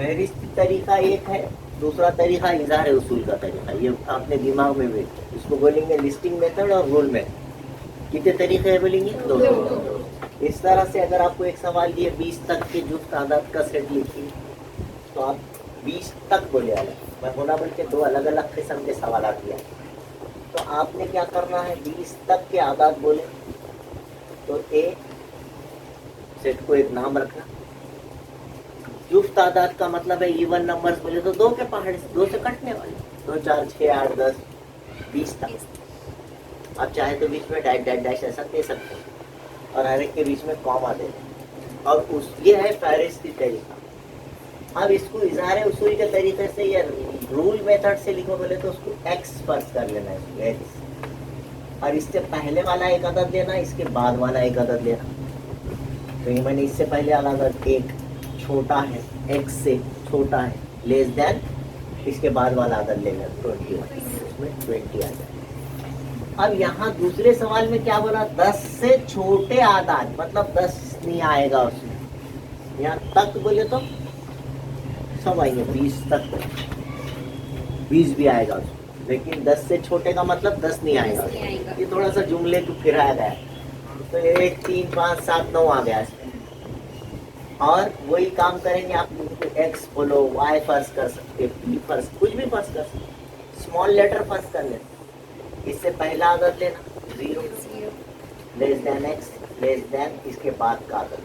फहरिस्त तरीका एक है, दूसरा तरीका इज़हार उसूल का तरीका। ये आपने दिमाग में भी, इसको बोलेंगे लिस्टिंग मेथड और रूल मेथड। कितने तरीके हैं बोलेंगे? दो। इस तरह से अगर आपको एक सवाल दिए 20 तक के जुफ्त आदात का सेट लिखिए, तो आप 20 तक बोले अलग, मैं होना बोल के 2 अलग अलग किस्म के सवाल दिया। तो आपने क्या करना है, 20 तक के आदात बोले तो ए सेट को एक नाम रखना। जुफ्त आदात का मतलब है इवन नंबर्स बोले तो 2 के पहाड़, 2 से कटने वाले, 2 4 6 8 10 20 तक। आप चाहे तो बीच में डैश डैश डैश ऐसा दे सकते हैं, और हर एक के बीच में कॉमा दे दें। और उस ये है फहरिस्ती तरीका। अब इसको इज़हार उसूल के तरीके से या रूल मेथड से लिखो बोले तो उसको एक्स फर्ज कर लेना है, एक्स, और इससे पहले वाला एक अदद लेना, इसके बाद वाला एक अदद लेना। तो ये मैंने इससे पहले वाला अदद एक छोटा है, एक्स से छोटा है, लेस देन, इसके बाद वाला अदद लेना 21, उसमें 20 आ जाए। अब यहाँ दूसरे सवाल में क्या बोला, 10 से छोटे आदाद, मतलब 10 नहीं आएगा उसमें। यहाँ तक बोले तो सब आएंगे, 20 तक 20 भी आएगा उसमें, लेकिन 10 से छोटे का मतलब 10 नहीं आएगा। ये थोड़ा सा जुमले को फिराया गया, तो 1 3 5 7 9 आ गया इसमें। और वही काम करेंगे आप, एक्स बोलो, वाई फर्ज कर सकते, पी फर्ज, कुछ भी फर्ज कर सकते, स्मॉल लेटर फर्ज कर लेते। इससे पहला आदत लेना 0, less than x, less than इसके बाद का आदत।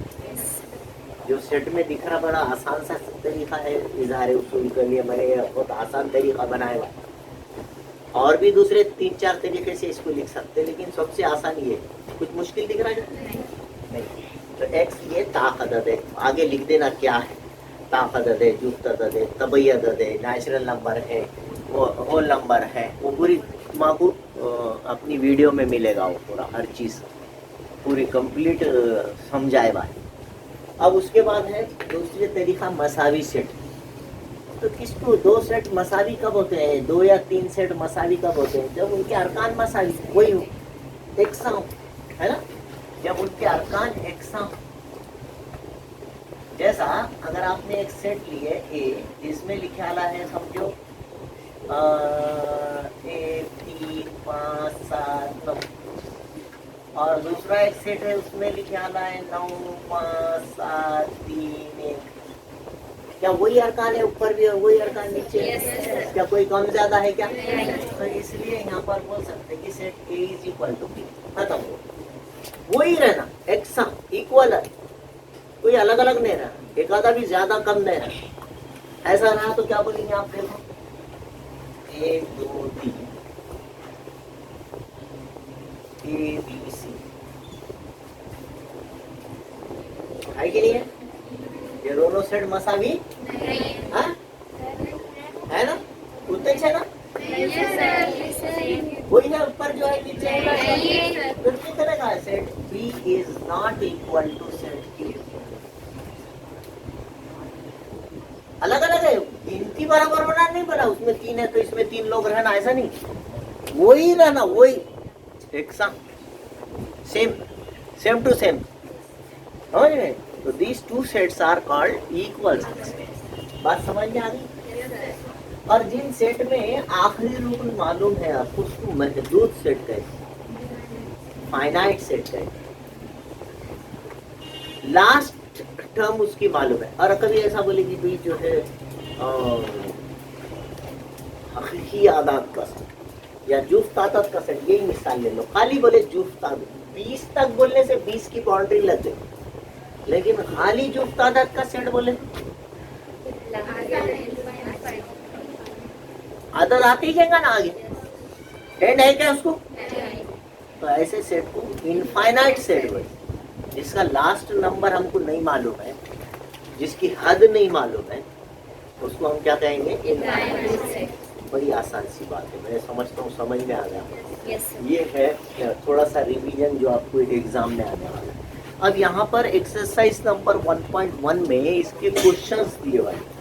जो सेट में दिख रहा बड़ा आसान सा तरीका है इज़हार उसूल के लिए, मैंने बहुत आसान तरीका बनाया हुआ। और भी दूसरे 3 4 तरीके से इसको लिख सकते हैं, लेकिन सबसे आसान ये। कुछ मुश्किल दिख रहा है? नहीं। तो एक्स ये ताक अदद है, आगे लिख देना क्या है। ताक अदद है, जुफ्त अदद है, तबई अदद है, नेचुरल नंबर है, वो होल नंबर है। वो पूरी माकू अपनी वीडियो में मिलेगा, वो पूरा हर चीज़ पूरी कंप्लीट समझाए हुआ है। अब उसके बाद है दूसरे तरीका मसावी सेट। तो किसको 2 सेट मसावी कब होते हैं, 2 या 3 सेट मसावी कब होते हैं, जब उनके अरकान मसावी वही हो, एक सा हो, है ना। जब उनके अरकान एक सा हो, जैसा अगर आपने एक सेट लिए ए, जिसमें लिखा है समझो 1 3 5 7 9, और दूसरा एक सेट है उसमें लिखा है 9 5 7 3 1। क्या वही अरकान है ऊपर भी और वही अरकान नीचे? yes. क्या कोई कम ज्यादा है क्या? तो इसलिए यहाँ पर बोल सकते हैं कि set A is equal to B, खत्म हो, वही रहना, एक सा इक्वल है, कोई अलग अलग नहीं रहा, एक आधा भी ज्यादा कम नहीं रहा। ऐसा रहा तो क्या बोलेंगे आप, देखो 1 2 3 ए बी सी है कि नहीं है? ये दोनों सेट मसावी हाँ? है ना, उतने ही है ना, वही है ऊपर जो है नीचे है। फिर क्या करेगा, set B is not equal to set A. अलग अलग है, गिनती बराबर बना नहीं बना, उसमें 3 है तो इसमें 3 लोग रहना, ऐसा नहीं, वही रहना, वही एक सा सेम टू सेम, समझ रहे? तो these 2 sets are called equal sets। बात समझ में आ गई? और जिन सेट में आखिरी रुकन मालूम है आपको, उसको महदूद सेट कहते, फाइनाइट सेट कहते, लास्ट टर्म उसकी मालूम है। और कभी ऐसा बोलेगी भाई जो है हकीकी आदात का सेट या जुफ्त आदात का सेट, यही मिसाल ले लो, खाली बोले जुफ्त आदात, 20 तक बोलने से 20 की बाउंड्री लग गई, लेकिन खाली जुफ्त आदात का सेट बोले आदत आती जाएगा ना आगे, एंड है क्या उसको? तो ऐसे सेट को इनफाइनाइट सेट बोले, जिसका लास्ट नंबर हमको नहीं मालूम है, जिसकी हद नहीं मालूम है, उसको हम क्या कहेंगे? Infinite set. बड़ी आसान सी बात है, मैं समझता हूँ समझ में आ गया। ये है थोड़ा सा रिवीजन जो आपको एग्जाम में आने वाला है। अब यहाँ पर एक्सरसाइज नंबर 1.1 में इसके क्वेश्चंस दिए वाले,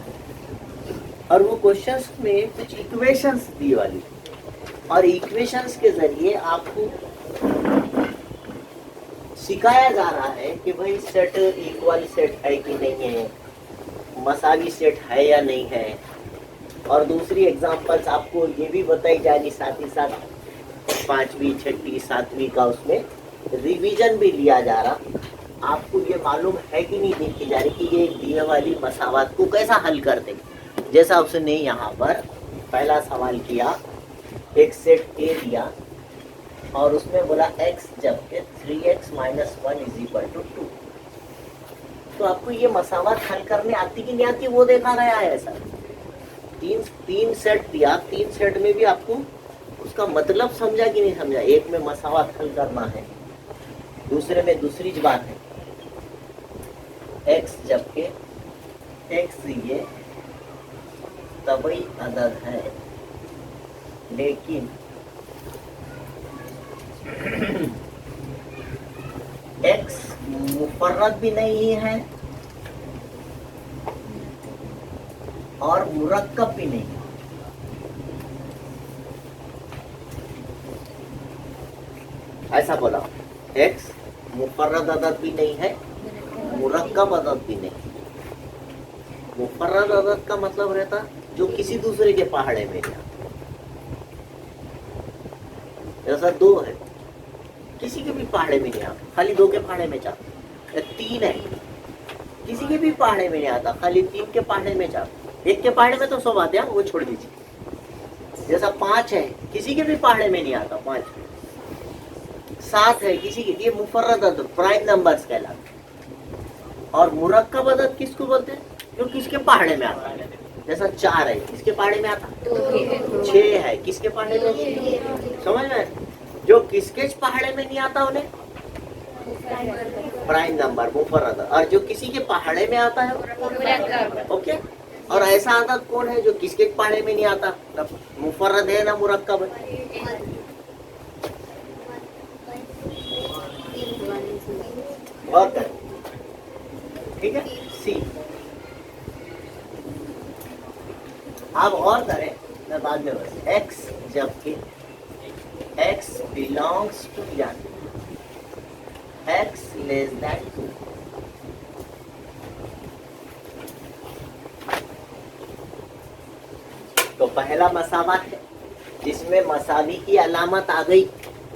और वो क्वेश्चंस में कुछ इक्वेशंस दिए वाली, और इक्वेशंस के जरिए आपको सिखाया जा रहा है कि भाई सेट इक्वल सेट है कि नहीं है, मसावी सेट है या नहीं है, और दूसरी एग्जांपल्स आपको ये भी बताई जाएगी साथ ही साथ 5वीं 6वीं 7वीं का उसमें रिवीजन भी लिया जा रहा। आपको ये मालूम है कि नहीं देखी जा रही कि ये दिए वाली मसावत को कैसा हल करते। जैसा उसने यहाँ पर पहला सवाल किया, एक सेट ए दिया और उसमें बोला x जबकि 3x - 1 = 2। तो आपको ये मसावत हल करने आती कि नहीं आती वो देखा गया है। ऐसा तीन सेट दिया, 3 सेट में भी आपको उसका मतलब समझा कि नहीं समझा। एक में मसावत हल करना है, दूसरे में दूसरी बात है x जबकि x ये तबई अदद है, लेकिन x मुफर्रद भी नहीं है और मुरक्कब भी नहीं। ऐसा बोला, x मुफर्रद अदद भी नहीं है, मुरक्कब अदद भी नहीं। मुफर्रद अदद का मतलब रहता जो किसी दूसरे के पहाड़े में नहीं आता। जैसा 2 है, किसी के भी पहाड़े में नहीं आता, खाली 2 के पहाड़े में जाता। 3 है, किसी के भी पहाड़े में नहीं आता, खाली 3 के पहाड़े में जाता। 1 के पहाड़े में तो सब आते हैं, वो छोड़ दीजिए। जैसा 5 है, किसी के भी पहाड़े में नहीं आता 5। 7 है, किसी के, ये मुफर्रद अदद प्राइम नंबर्स कहलाते। और मुरक्कब अदद किसको बोलते हैं? जो किसके पहाड़े में आता है। जैसा 4 है, किसके पहाड़े में आता? 6 है, किसके पहाड़े में? समझ में? जो किसके पहाड़े में नहीं आता उन्हें प्राइम नंबर मुफर्रद। और जो किसी के पहाड़े में आता है ओके। और ऐसा आदत कौन है जो किसके पहाड़े में नहीं आता, ना मुफर्रद है ना मुरक्कब है। और करें, ठीक है। सी अब और करें मैं बाद में बस x जबकि x belongs to x less than 2। तो पहला मसावत है जिसमें मसावी की अलामत आ गई,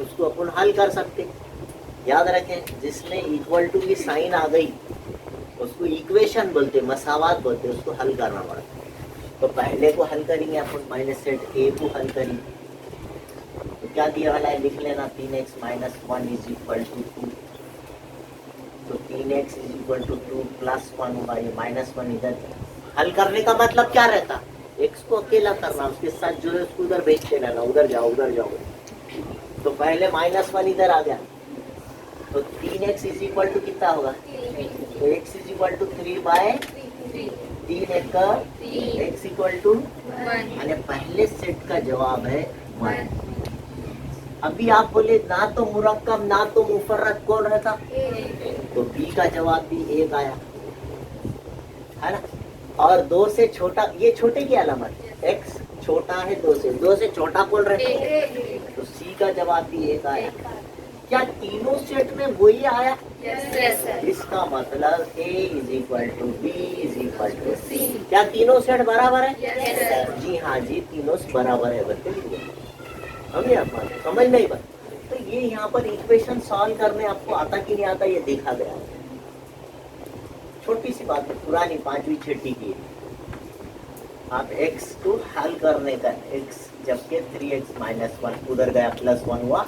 उसको अपन हल कर सकते। याद रखें, जिसमें इक्वल टू की साइन आ गई उसको इक्वेशन बोलते, मसावत बोलते, उसको हल करना पड़ता। तो पहले को हल करेंगे अपन, माइनस सेट ए को हल करेंगे। तो क्या दिया वाला है लिख लेना, 3x - 1 = 2। तो 3x = 2 + 1 होगा, ये -1 इधर। हल करने का मतलब क्या रहता, x को अकेला करना, उसके साथ जो है उसको उधर भेज देना, ना उधर जाओ उधर जाओ। तो पहले -1 इधर आ गया, तो 3x = कितना होगा? तो x = 3/3। 3 एक का x = 1, यानी पहले सेट का जवाब है 1। अभी आप बोले ना तो मुरक्कब ना तो मुफर्रद, कौन रहता? तो बी का जवाब भी 1 आया, है ना। और 2 से छोटा, ये छोटे की अलामत, x छोटा है 2 से छोटा कौन रहता? तो सी का जवाब भी 1 आया। क्या तीनों सेट में वही आया? yes, इसका मतलब A = B = C। क्या तीनों सेट बराबर है? yes, जी हाँ जी, तीनों बराबर है। हमें आप समझ नहीं बात। तो ये यहाँ पर इक्वेशन सॉल्व करने आपको आता कि नहीं आता ये देखा गया। छोटी सी बात है, पुरानी 5वीं 6वीं की। आप x को हल करने का, x जबकि 3x - 1 उधर गया +1 हुआ,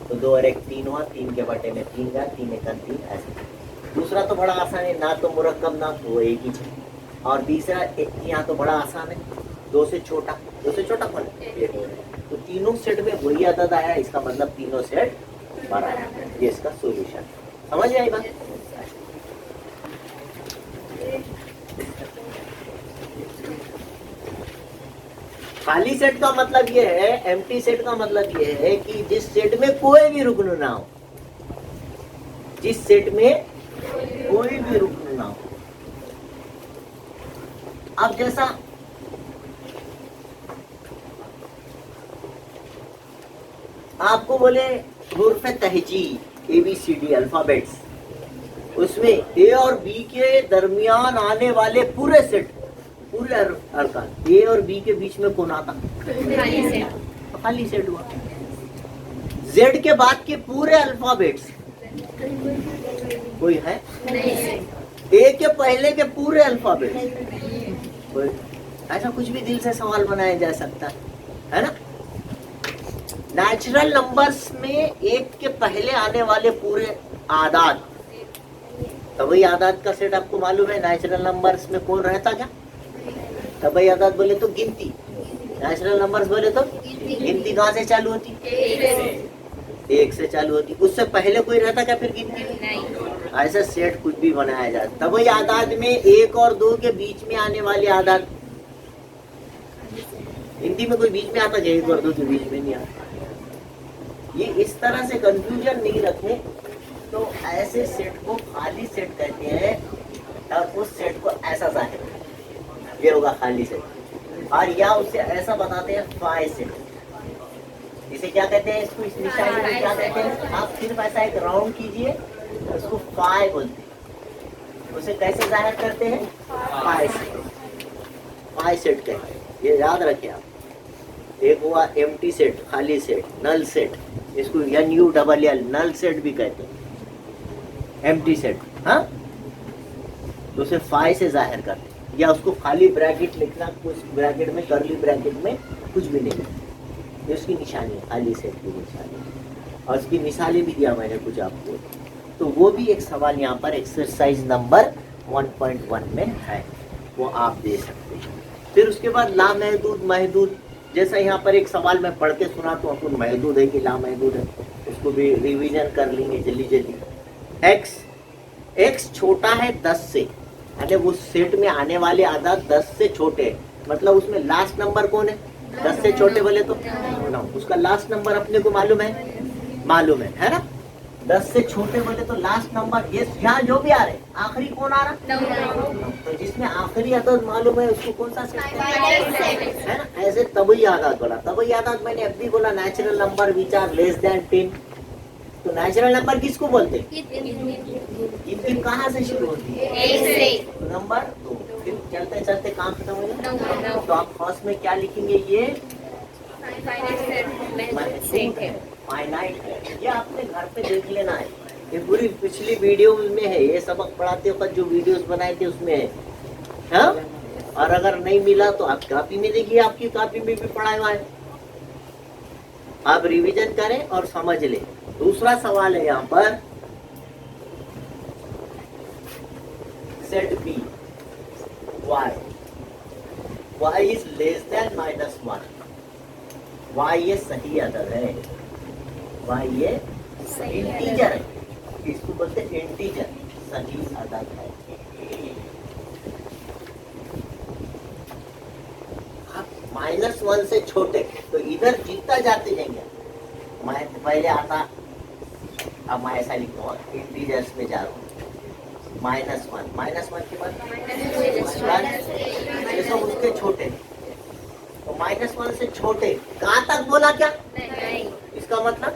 तो 2 और 1 3 हुआ, 3 के बटे में 3 गया, 3 एक 3 ऐसे। दूसरा तो बड़ा आसान है, ना तो मुरक्कब ना तो एक ही चीज। और तीसरा यहाँ तो बड़ा आसान है, 2 से छोटा कौन है? तो तीनों सेट में वही अदद आया, इसका मतलब तीनों सेट बराबर। ये इसका सोल्यूशन। समझ आई बात? खाली सेट का मतलब ये है, एम्प्टी सेट का मतलब ये है कि जिस सेट में कोई भी रुकन ना हो, जिस सेट में कोई भी रुकन ना हो। अब जैसा आपको बोले हुर्फ तहजी ABCD अल्फाबेट्स, उसमें ए और बी के दरमियान आने वाले पूरे सेट, पूरे अरकान, ए और बी के बीच में कौन आता? खाली सेट हुआ। जेड के बाद के पूरे अल्फाबेट्स कोई है? ए के पहले के पूरे अल्फाबेट्स कोई? ऐसा कुछ भी दिल से सवाल बनाया जा सकता है ना? नेचुरल नंबर्स में एक के पहले आने वाले पूरे आदाद, तभी आदाद का सेट आपको मालूम है। नेचुरल नंबर्स में कौन रहता क्या? तभी आदाद बोले तो गिनती, नेचुरल नंबर्स बोले तो गिनती कहाँ से चालू होती? एक से चालू होती। उससे पहले कोई रहता क्या फिर गिनती में? ऐसा सेट कुछ भी बनाया जाता। तभी आदाद में एक और दो के बीच में आने वाले आदाद, गिनती में कोई बीच में आता क्या? एक और दो के बीच में नहीं आता। ये इस तरह से कंफ्यूजन नहीं रखे तो ऐसे सेट को खाली सेट कहते हैं, और उस सेट को ऐसा जाहिर, ये होगा खाली सेट। और या उसे ऐसा बताते हैं फाई सेट। इसे क्या कहते हैं? इसको इस निशान में क्या कहते हैं? आप सिर्फ ऐसा एक राउंड कीजिए, उसको फाई बोलते हैं। उसे कैसे जाहिर करते हैं? फाई सेट, फाई सेट कहते हैं। ये याद रखें आप। एक हुआ एम्प्टी सेट, खाली सेट, नल सेट, इसको NULL नल सेट भी कहते हैं, एम्प्टी सेट। हाँ, तो उसे फाई से जाहिर करते हैं। या उसको खाली ब्रैकेट लिखना, कुछ ब्रैकेट में, करली ब्रैकेट में कुछ भी नहीं, ये उसकी निशानी है, खाली सेट की निशानी। और उसकी मिसालें भी दिया मैंने कुछ आपको, तो वो भी एक सवाल यहाँ पर एक्सरसाइज नंबर 1.1 में है, वो आप दे सकते हैं। फिर उसके बाद लामहदूद महदूद, जैसा यहाँ पर एक सवाल मैं पढ़ के सुना तो आपको महदूद है कि लामहदूद है, उसको भी रिवीजन कर लेंगे जल्दी जल्दी। x छोटा है 10 से, यानी वो सेट में आने वाले आदाद 10 से छोटे, मतलब उसमें लास्ट नंबर कौन है? 10 से छोटे बोले तो 9। उसका लास्ट नंबर अपने को मालूम है ना? 10 से छोटे बोले तो लास्ट नंबर, ये यहाँ जो भी आ रहे, आखिरी कौन आ रहा? तो जिसमें आखिरी आदाद मालूम है उसको कौन सा सेट है ना? ऐसे तभी आदाद बोला, तभी आदाद मैंने अभी बोला, natural number which are less than 10। तो नेचुरल नंबर किसको बोलते हैं? गिनती कहाँ से शुरू होती है? एक से। नंबर 2, फिर चलते चलते कहाँ खत्म होगा? तो आप फर्स्ट में क्या लिखेंगे? ये फाइनाइट है। ये आपने घर पे देख लेना है, ये पूरी पिछली वीडियो में है, ये सबक पढ़ाते वक्त जो वीडियोस बनाए थे उसमें है। हाँ? और अगर नहीं मिला तो आप कॉपी में देखिए, आपकी कॉपी में भी पढ़ा हुआ है, आप रिवीजन करें और समझ लें। दूसरा सवाल है यहाँ पर, set B y is less than -1। y ये सही अदद है, y ये इंटीजर है, इसको बोलते हैं इंटीजर, सही अदद है। -1 से छोटे तो इधर जीतता जाते जाएंगे। मैं पहले आता, अब मैं ऐसा लिखता हूँ, इंटीजर्स में जा रहा हूँ, -1 के बाद ये सब उसके छोटे, तो -1 से छोटे कहाँ तक बोला क्या? इसका मतलब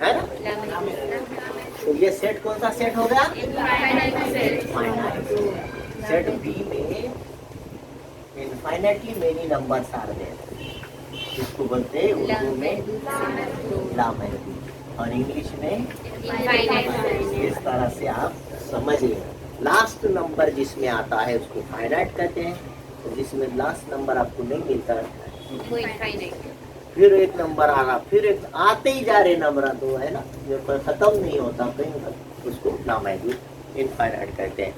है ना? तो ये सेट कौन सा सेट हो गया? सेट बी में infinitely many numbers are there, इसको बोलते हैं उर्दू में लामहदूद और इंग्लिश में इस तरह से आप समझ लें। लास्ट नंबर जिसमें आता है उसको फाइनाइट कहते हैं, तो जिसमें लास्ट नंबर आपको नहीं मिलता फिर एक नंबर आ रहा, फिर एक आते ही जा रहे नंबर, तो है ना, जो खत्म नहीं होता कहीं तक, उसको लामहदूद इनफाइनाइट कहते हैं।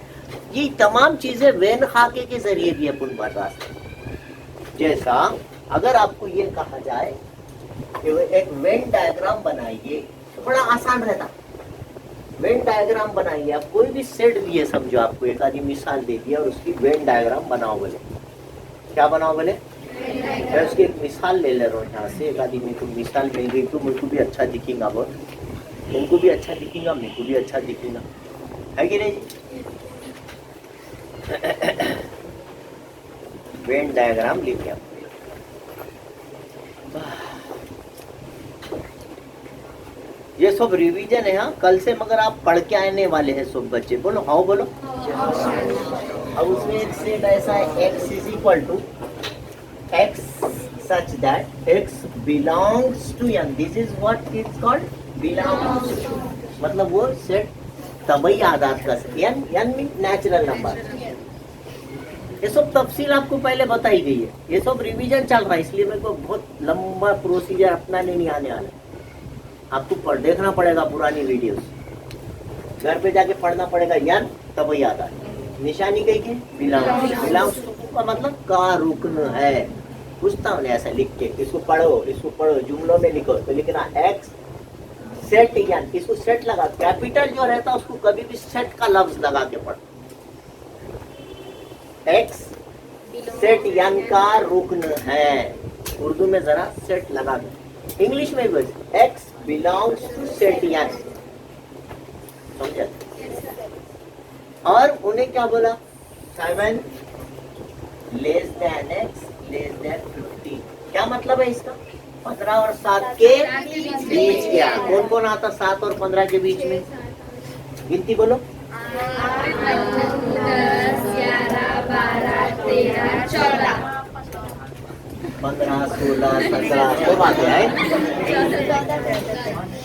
ये तमाम चीजें वेन खाके के जरिए भी अपन बर्दाश्त करते। जैसा अगर आपको ये कहा जाए कि एक वेन डायग्राम बनाइए, तो बड़ा आसान रहता। वेन डायग्राम बनाइए, आप कोई भी सेट दिए, समझो आपको एक आधी मिसाल दे दिया और उसकी वेन डायग्राम बनाओ बोले, क्या बनाओ बोले? मैं उसकी एक मिसाल ले ले रहा हूँ यहाँ से, एक आधी मेरे को मिसाल मिल गई तो मुझको भी अच्छा दिखेगा, बहुत तुमको भी अच्छा दिखेगा, मेरे को भी अच्छा दिखेगा, है कि नहीं? वेन डायग्राम लिखे आपको, ये सब रिवीजन है। हाँ, कल से मगर आप पढ़ के आने वाले हैं सब बच्चे। बोलो हाँ बोलो। अब उसमें एक सेट ऐसा है, x is equal to x such that x belongs to n. This is what is called belongs to. मतलब वो सेट तबई आदात का n मीन नेचुरल नंबर। ये सब तफसील आपको पहले बताई गई है। ये सब रिवीजन चल रहा है, इसलिए मेरे को बहुत लंबा प्रोसीजर अपनाने नहीं आने वाला। आपको देखना पड़ेगा पुरानी वीडियोस, घर पे जाके पढ़ना पड़ेगा। n तबई आदात, निशानी कही के बिलोंग्स। बिलोंग्स का मतलब का रुकन है। पूछता हूँ ऐसा लिख के, इसको पढ़ो जुमलों में लिखो। तो लिखना x सेट n, इसको सेट लगा, कैपिटल जो रहता है उसको कभी भी सेट का लफ्ज लगा के पढ़ो। x सेट n का रुकन है। उर्दू में जरा सेट लगा दो, इंग्लिश में भी x belongs to set n। समझे? और उन्हें क्या बोला? 7 less than x less than 15। क्या मतलब है इसका? 15 और 7 के बीच क्या? कौन कौन आता 7 और 15 के बीच में? गिनती बोलो। 15, 16, 17 तो बातें आए।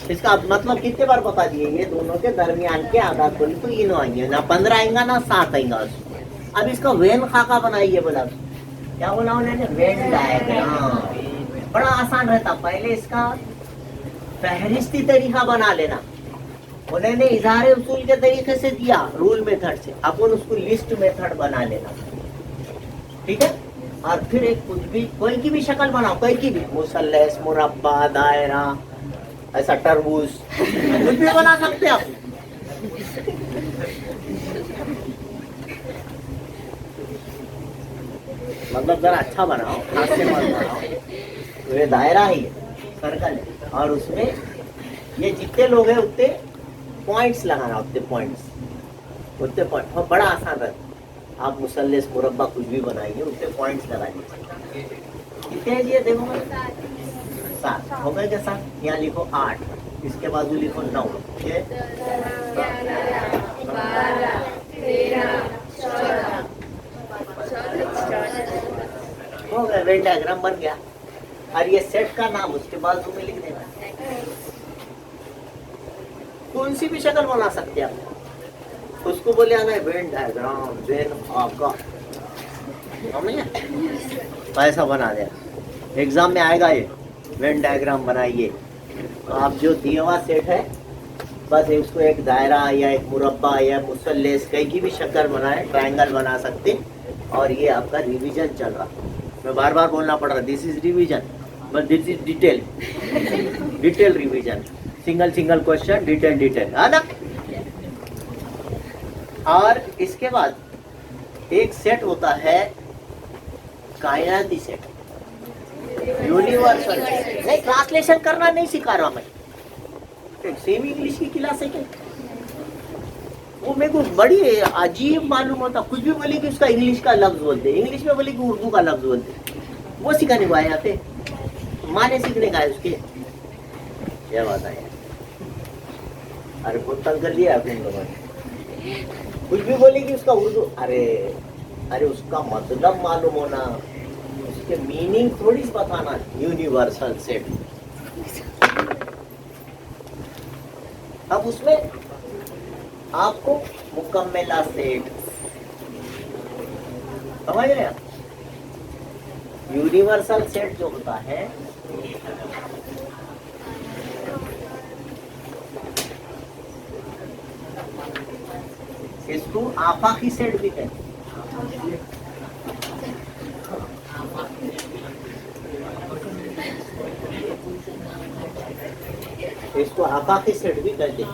इसका मतलब कितने बार बता दिए? ये दोनों के दरमियान के आदात बोली तो ये आएंगे ना, 15 आएगा ना 7 आएगा। अब इसका वेन खाका बनाइए। बोला क्या बोला उन्होंने? Venn diagram. बड़ा आसान रहता। पहले इसका फहरिस्ती तरीका बना लेना। उन्होंने इजहार उसूल के तरीके से दिया, रूल मेथड से। अपन उसको लिस्ट मेथड बना लेना, ठीक है? और फिर एक कुछ भी कोई की भी शक्ल बनाओ, कोई की भी, मुसल्लस, मुरब्बा, दायरा, ऐसा तरबूज, कुछ भी बना सकते आप। मतलब जरा अच्छा बनाओ, हाथ से मत बनाओ। तो ये दायरा ही है, सर्कल है, और उसमें ये जितने लोग हैं उतने पॉइंट्स लगाना, उतने पॉइंट्स, उतने पॉइंट। बड़ा आसान रहता। आप मुसल्लस, मुरब्बा कुछ भी बनाइए, उतने पॉइंट्स लगा लीजिए। कितने हैं ये देखो? 7 हो गए क्या? 7 यहाँ लिखो 8, इसके बाजू लिखो 9, 6, 12, 13, 14 हो गया। वेन डायग्राम बन गया। और ये सेट का नाम उसके बाजू में लिख देना। कौन सी भी शक्ल बना सकते हैं आप, उसको बोले आना है वेन डायग्राम, वेन आका, ऐसा बना दे। एग्जाम में आएगा ये, वेन डायग्राम बनाइए। तो आप जो दिया हुआ सेट है, बस उसको एक दायरा या एक मुरब्बा या मुसल्लस कहीं की भी शक्ल बनाए, ट्रायंगल बना सकते। और ये आपका रिवीजन चल रहा। मैं बार बार बोलना पड़ रहा, this is revision, but this is detail, detail revision. Single question, detail है ना। और इसके बाद एक सेट होता है कायनाती सेट, यूनिवर्सल। नहीं, ट्रांसलेशन करना नहीं सिखा रहा मैं, सेमी इंग्लिश की क्लास है क्या? वो मेरे को बड़ी अजीब मालूम होता। कुछ भी बोले कि उसका इंग्लिश का लफ्ज बोलते, इंग्लिश में बोले कि उर्दू का लफ्ज बोलते, वो सिखाने को आए आते, माने सीखने का है उसके। यह बात है। अरे बहुत तंग कर लिया आपने लोगों ने। कुछ भी बोले कि उसका उर्दू, अरे उसका मतलब मालूम होना, उसके मीनिंग थोड़ी सी बताना। Universal set. अब उसमें आपको मुकम्मला सेट समझ रहे हैं? यूनिवर्सल सेट जो होता है, इसको आफाकी सेट भी कहते हैं। इसको आफाकी सेट भी कहते हैं।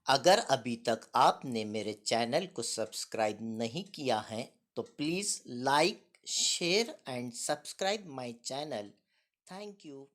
अगर अभी तक आपने मेरे चैनल को सब्सक्राइब नहीं किया है तो please like, share and subscribe my channel. Thank you.